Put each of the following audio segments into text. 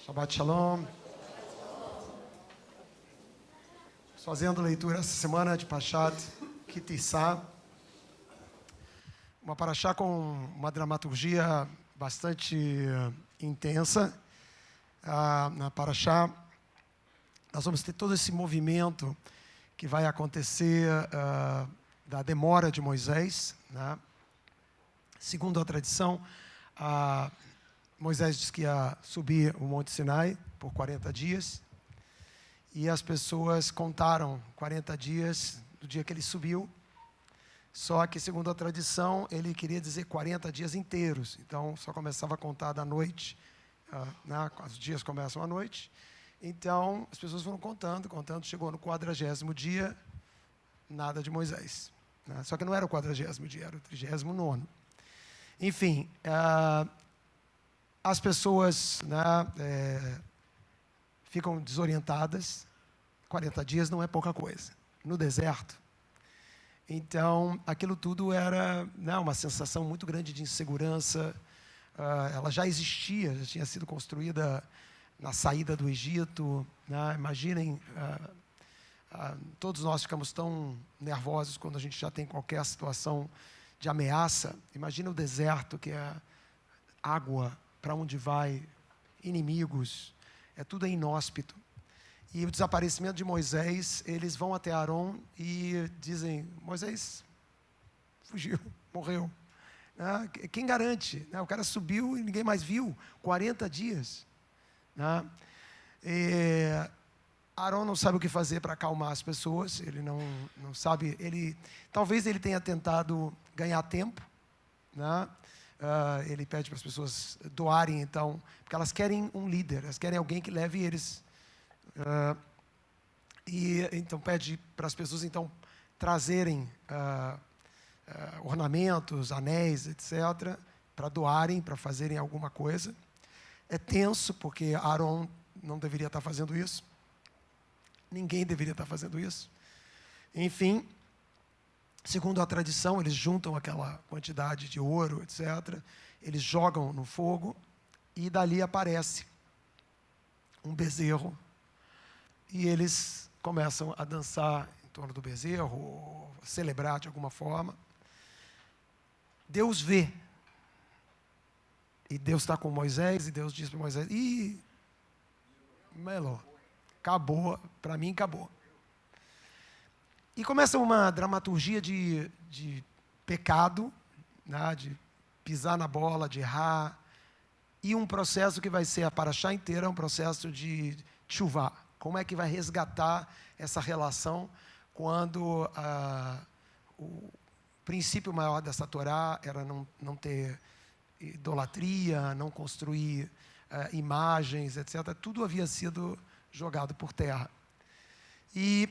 Shabbat Shalom. Fazendo leitura essa semana de Parashat Ki Tisa, uma parashá com uma dramaturgia bastante intensa. Na parashá, nós vamos ter todo esse movimento que vai acontecer da demora de Moisés, né? Segundo a tradição, Moisés disse que ia subir o Monte Sinai por 40 dias, e as pessoas contaram 40 dias do dia que ele subiu, só que, segundo a tradição, ele queria dizer 40 dias inteiros, então só começava a contar da noite, né? Os dias começam à noite, então as pessoas foram contando, chegou no 40º dia, nada de Moisés, né? Só que não era o 40º dia, era o 39º. Enfim, as pessoas, né, ficam desorientadas. 40 dias não é pouca coisa no deserto. Então, aquilo tudo era, né, uma sensação muito grande de insegurança. Ela já existia, já tinha sido construída na saída do Egito, né? Imaginem, todos nós ficamos tão nervosos quando a gente já tem qualquer situação de ameaça. Imagina o deserto, que é água para onde vai, inimigos, tudo é inóspito. E o desaparecimento de Moisés, eles vão até Arão e dizem: Moisés fugiu, morreu. Né? Quem garante? Né? O cara subiu e ninguém mais viu, 40 dias. Né? Arão não sabe o que fazer para acalmar as pessoas, ele não sabe, talvez ele tenha tentado ganhar tempo, né? Ele pede para as pessoas doarem, então, porque elas querem um líder, elas querem alguém que leve eles. E então pede para as pessoas então trazerem ornamentos, anéis, etc., para doarem, para fazerem alguma coisa. É tenso, porque Arão não deveria estar fazendo isso. Ninguém deveria estar fazendo isso. Enfim, segundo a tradição, eles juntam aquela quantidade de ouro, etc., eles jogam no fogo, e dali aparece um bezerro, e eles começam a dançar em torno do bezerro, ou celebrar de alguma forma. Deus vê, e Deus está com Moisés, e Deus diz para Moisés: Melo, acabou, para mim acabou. E começa uma dramaturgia de pecado, né, de pisar na bola, de errar, e um processo que vai ser a parashá inteira, um processo de tshuvá. Como é que vai resgatar essa relação quando o princípio maior dessa Torá era não ter idolatria, não construir imagens, etc. Tudo havia sido jogado por terra. E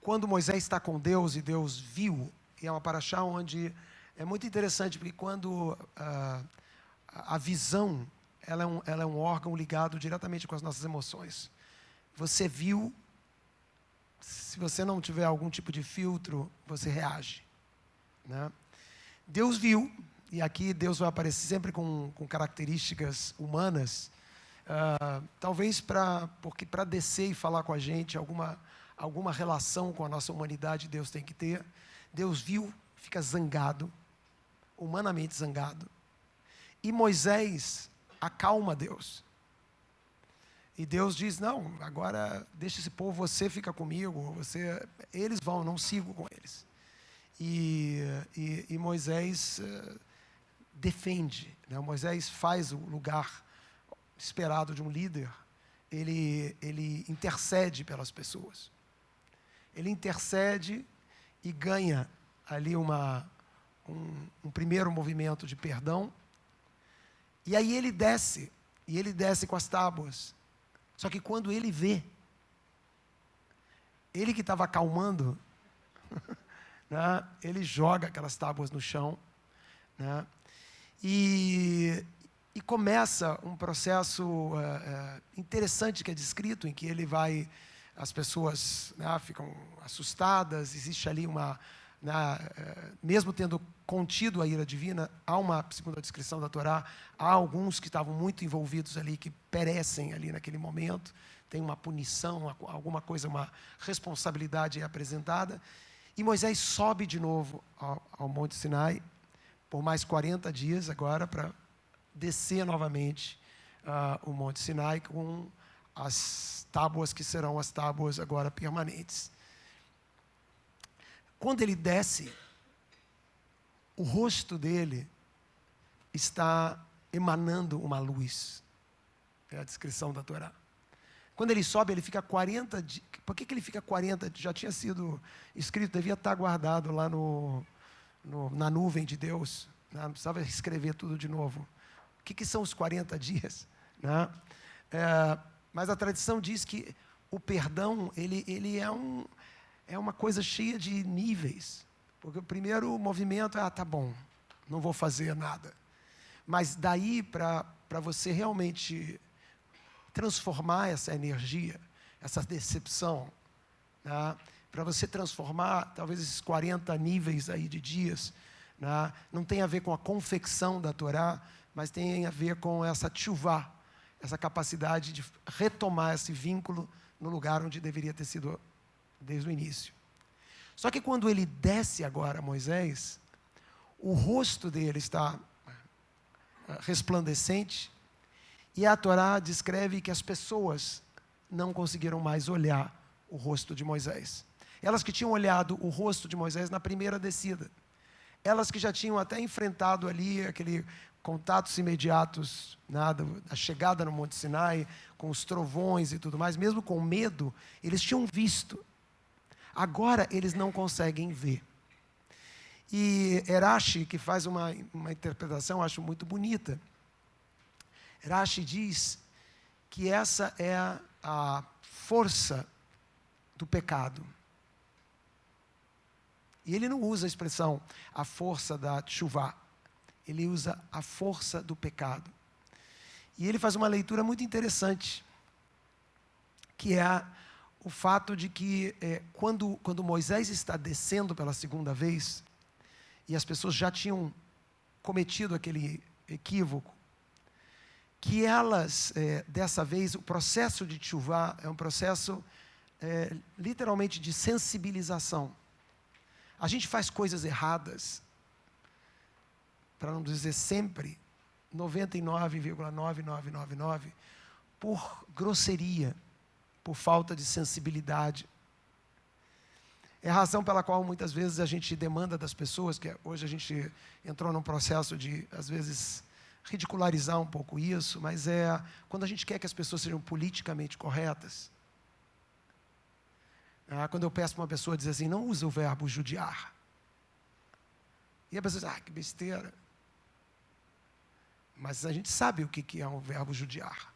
quando Moisés está com Deus e Deus viu, e é uma parashá onde é muito interessante, porque quando a visão, ela é um órgão ligado diretamente com as nossas emoções. Você viu, se você não tiver algum tipo de filtro, você reage, né? Deus viu, e aqui Deus vai aparecer sempre com características humanas, talvez porque para descer e falar com a gente, alguma relação com a nossa humanidade Deus tem que ter. Deus viu, fica zangado, humanamente zangado, e Moisés acalma Deus. E Deus diz: não, agora deixa esse povo, você fica comigo, eles vão, não sigo com eles. E Moisés defende, né? Moisés faz o lugar esperado de um líder, ele intercede pelas pessoas. Ele intercede e ganha ali um primeiro movimento de perdão, e aí ele desce com as tábuas. Só que quando ele vê, ele que estava acalmando, né, ele joga aquelas tábuas no chão, né, e começa um processo interessante que é descrito, em que ele vai, as pessoas, né, ficam assustadas, existe ali mesmo tendo contido a ira divina, há uma, segundo a descrição da Torá, há alguns que estavam muito envolvidos ali, que perecem ali naquele momento, tem uma punição, alguma coisa, uma responsabilidade apresentada, e Moisés sobe de novo ao Monte Sinai, por mais 40 dias agora, para descer novamente o Monte Sinai com as tábuas que serão as tábuas agora permanentes. Quando ele desce, o rosto dele está emanando uma luz. É a descrição da Torá. Quando ele sobe, ele fica 40 dias. Por que ele fica 40? Já tinha sido escrito, devia estar guardado lá na nuvem de Deus. Não precisava escrever tudo de novo. O que são os 40 dias? Né? Mas a tradição diz que o perdão, ele é uma coisa cheia de níveis. Porque o primeiro movimento é, tá bom, não vou fazer nada. Mas daí para você realmente transformar essa energia, essa decepção, né? Para você transformar, talvez esses 40 níveis aí de dias, né? Não tem a ver com a confecção da Torá, mas tem a ver com essa tchuvá, essa capacidade de retomar esse vínculo no lugar onde deveria ter sido desde o início. Só que quando ele desce agora, Moisés, o rosto dele está resplandecente, e a Torá descreve que as pessoas não conseguiram mais olhar o rosto de Moisés. Elas que tinham olhado o rosto de Moisés na primeira descida, elas que já tinham até enfrentado ali aquele contatos imediatos, a chegada no Monte Sinai, com os trovões e tudo mais, mesmo com medo, eles tinham visto. Agora eles não conseguem ver. E Rashi, que faz uma interpretação, acho muito bonita, Rashi diz que essa é a força do pecado. E ele não usa a expressão a força da tchuvá, ele usa a força do pecado. E ele faz uma leitura muito interessante, que é o fato de que quando Moisés está descendo pela segunda vez, e as pessoas já tinham cometido aquele equívoco, que elas, dessa vez, o processo de tchuvá é um processo literalmente de sensibilização. A gente faz coisas erradas, para não dizer sempre, 99,9999, por grosseria, por falta de sensibilidade. É a razão pela qual muitas vezes a gente demanda das pessoas, que hoje a gente entrou num processo de, às vezes, ridicularizar um pouco isso, mas quando a gente quer que as pessoas sejam politicamente corretas. Quando eu peço para uma pessoa dizer assim, não usa o verbo judiar. E a pessoa diz, que besteira. Mas a gente sabe o que é um verbo judiar.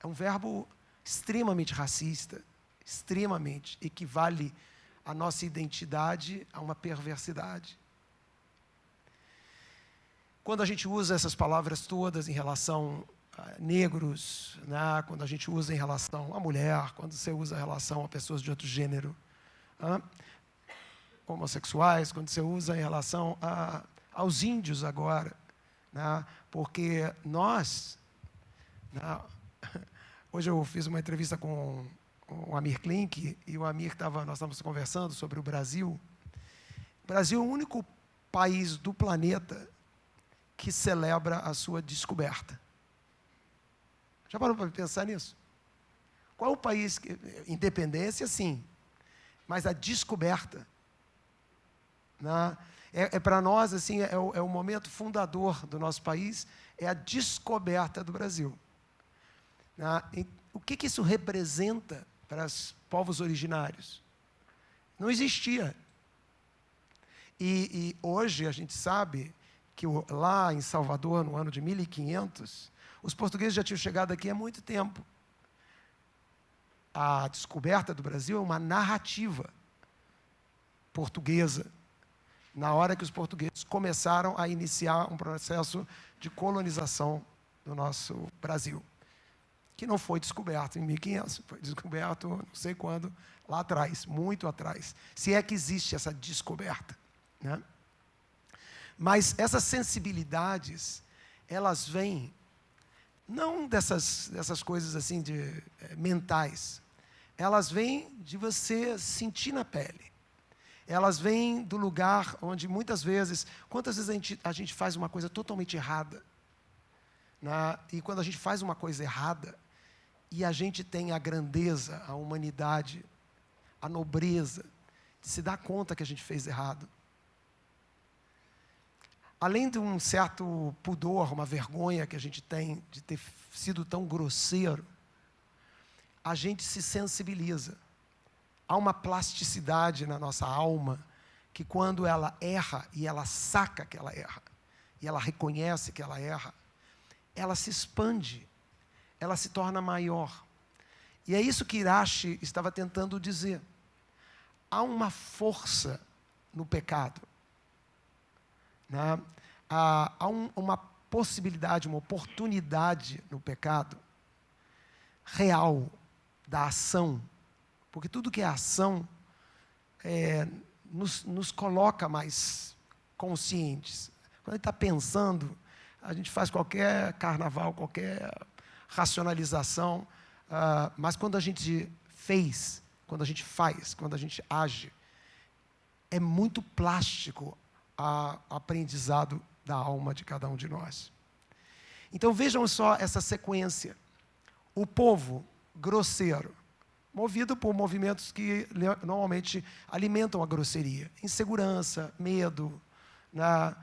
É um verbo extremamente racista, extremamente equivale a nossa identidade a uma perversidade. Quando a gente usa essas palavras todas em relação a negros, quando a gente usa em relação à mulher, quando você usa em relação a pessoas de outro gênero, homossexuais, quando você usa em relação aos índios agora, porque nós, hoje eu fiz uma entrevista com o Amir Klink, e o Amir nós estávamos conversando sobre o Brasil. O Brasil é o único país do planeta que celebra a sua descoberta. Já parou para pensar nisso? Qual o país que... Independência, sim, mas a descoberta, para nós, assim, é o momento fundador do nosso país, é a descoberta do Brasil. O que isso representa para os povos originários? Não existia. E hoje a gente sabe que lá em Salvador, no ano de 1500, os portugueses já tinham chegado aqui há muito tempo. A descoberta do Brasil é uma narrativa portuguesa, na hora que os portugueses começaram a iniciar um processo de colonização do nosso Brasil. que não foi descoberto em 1500, foi descoberto não sei quando, lá atrás, muito atrás, se é que existe essa descoberta, né? Mas essas sensibilidades, elas vêm não dessas coisas assim mentais, elas vêm de você sentir na pele. Elas vêm do lugar onde muitas vezes, quantas vezes a gente faz uma coisa totalmente errada, né? E quando a gente faz uma coisa errada, e a gente tem a grandeza, a humanidade, a nobreza, de se dar conta que a gente fez errado. Além de um certo pudor, uma vergonha que a gente tem de ter sido tão grosseiro, a gente se sensibiliza. Há uma plasticidade na nossa alma que quando ela erra e ela saca que ela erra, e ela reconhece que ela erra, ela se expande, ela se torna maior. E é isso que Irache estava tentando dizer. Há uma força no pecado, né? Há uma possibilidade, uma oportunidade no pecado real da ação. Porque tudo que é ação nos coloca mais conscientes. Quando a gente está pensando, a gente faz qualquer carnaval, qualquer racionalização, mas quando a gente fez, quando a gente faz, quando a gente age, é muito plástico o aprendizado da alma de cada um de nós. Então vejam só essa sequência. O povo grosseiro, movido por movimentos que normalmente alimentam a grosseria. Insegurança, medo, né?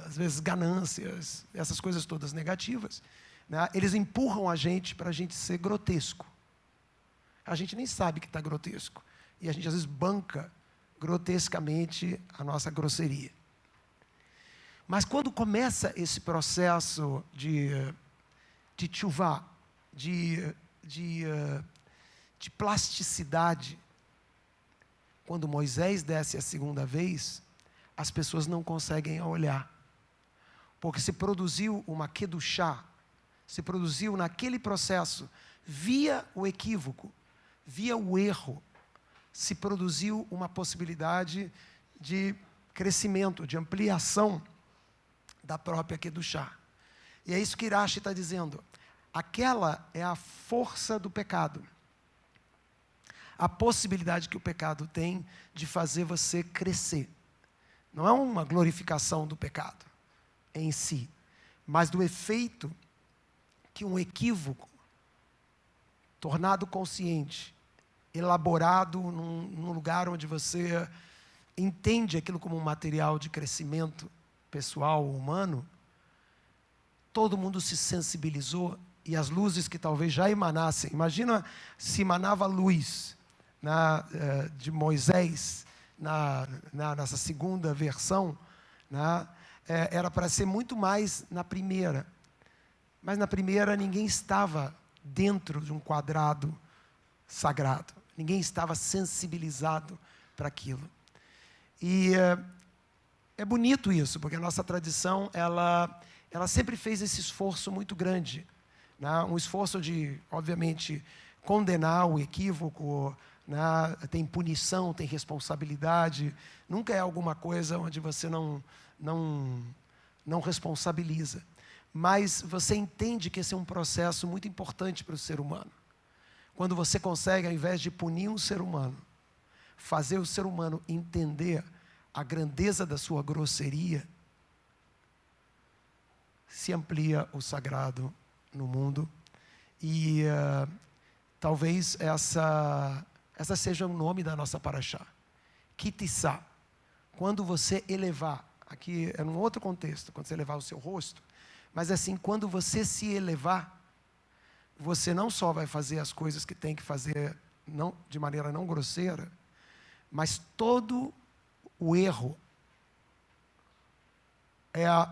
Às vezes ganâncias, essas coisas todas negativas, né? Eles empurram a gente para a gente ser grotesco. A gente nem sabe que está grotesco. E a gente às vezes banca grotescamente a nossa grosseria. Mas quando começa esse processo de tchuvá, de plasticidade, quando Moisés desce a segunda vez, as pessoas não conseguem olhar. Porque se produziu uma kedushá, se produziu naquele processo, via o equívoco, via o erro, se produziu uma possibilidade de crescimento, de ampliação da própria kedushá. E é isso que Irache está dizendo. Aquela é a força do pecado. A possibilidade que o pecado tem de fazer você crescer. Não é uma glorificação do pecado em si, mas do efeito que um equívoco, tornado consciente, elaborado num lugar onde você entende aquilo como um material de crescimento pessoal, humano, todo mundo se sensibilizou e as luzes que talvez já emanassem. Imagina se emanava luz de Moisés nessa segunda versão, né? Era para ser muito mais na primeira. Mas na primeira ninguém estava dentro de um quadrado sagrado. Ninguém estava sensibilizado para aquilo. E é bonito isso, porque a nossa tradição, ela sempre fez esse esforço muito grande, né? Um esforço de, obviamente, condenar o equívoco, né? Tem punição, tem responsabilidade. Nunca é alguma coisa onde você não responsabiliza. Mas você entende que esse é um processo muito importante para o ser humano. Quando você consegue, ao invés de punir um ser humano, fazer o ser humano entender a grandeza da sua grosseria, se amplia o sagrado no mundo. E talvez essa seja o nome da nossa paraxá. Kitissá. Quando você elevar, aqui é num outro contexto, quando você elevar o seu rosto, mas assim, quando você se elevar, você não só vai fazer as coisas que tem que fazer de maneira não grosseira, mas todo o erro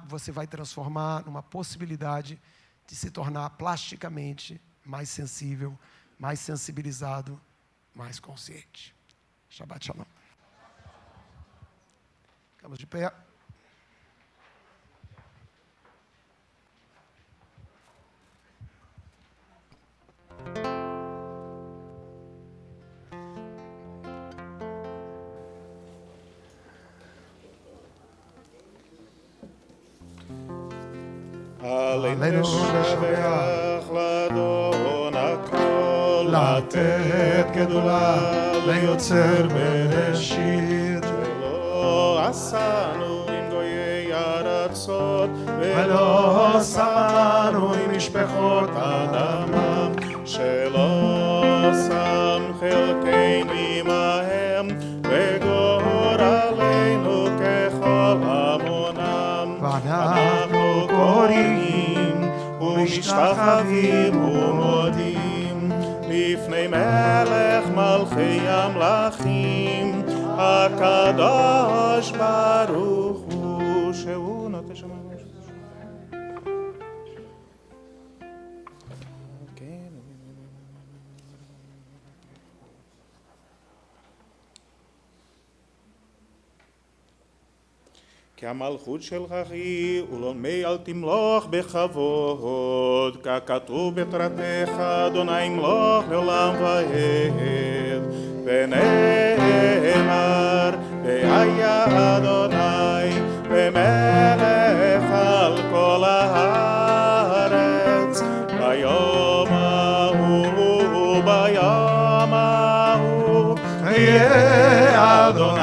você vai transformar numa possibilidade de se tornar plasticamente mais sensível, mais sensibilizado, mais consciente. Shabbat Shalom. Ficamos de pé. עלינו לשבח לאדון הכל, לתת גדולה ליוצר בראשית, שלא עשנו עם גויי ארצות, ולא שמנו עם משפחות אדמה, שלא שם חלקנו עמהם, וגורלנו ככל המונם. ואנחנו קוראים ומשתחווים ומודים לפני מלך מלכי המלכים, הקדוש ברוך הוא, שהוא נוטה שמיים. כי המלכות שלך היא, ולעולמי אל תמלוך בכבוד, ככתוב בתורתך, אדוני ימלוך לעולם ועד. ונאמר, והיה אדוני, ומלך על כל הארץ, ביום ההוא, ביום ההוא, יהיה אדוני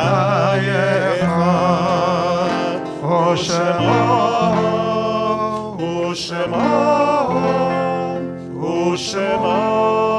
אחד. ושמו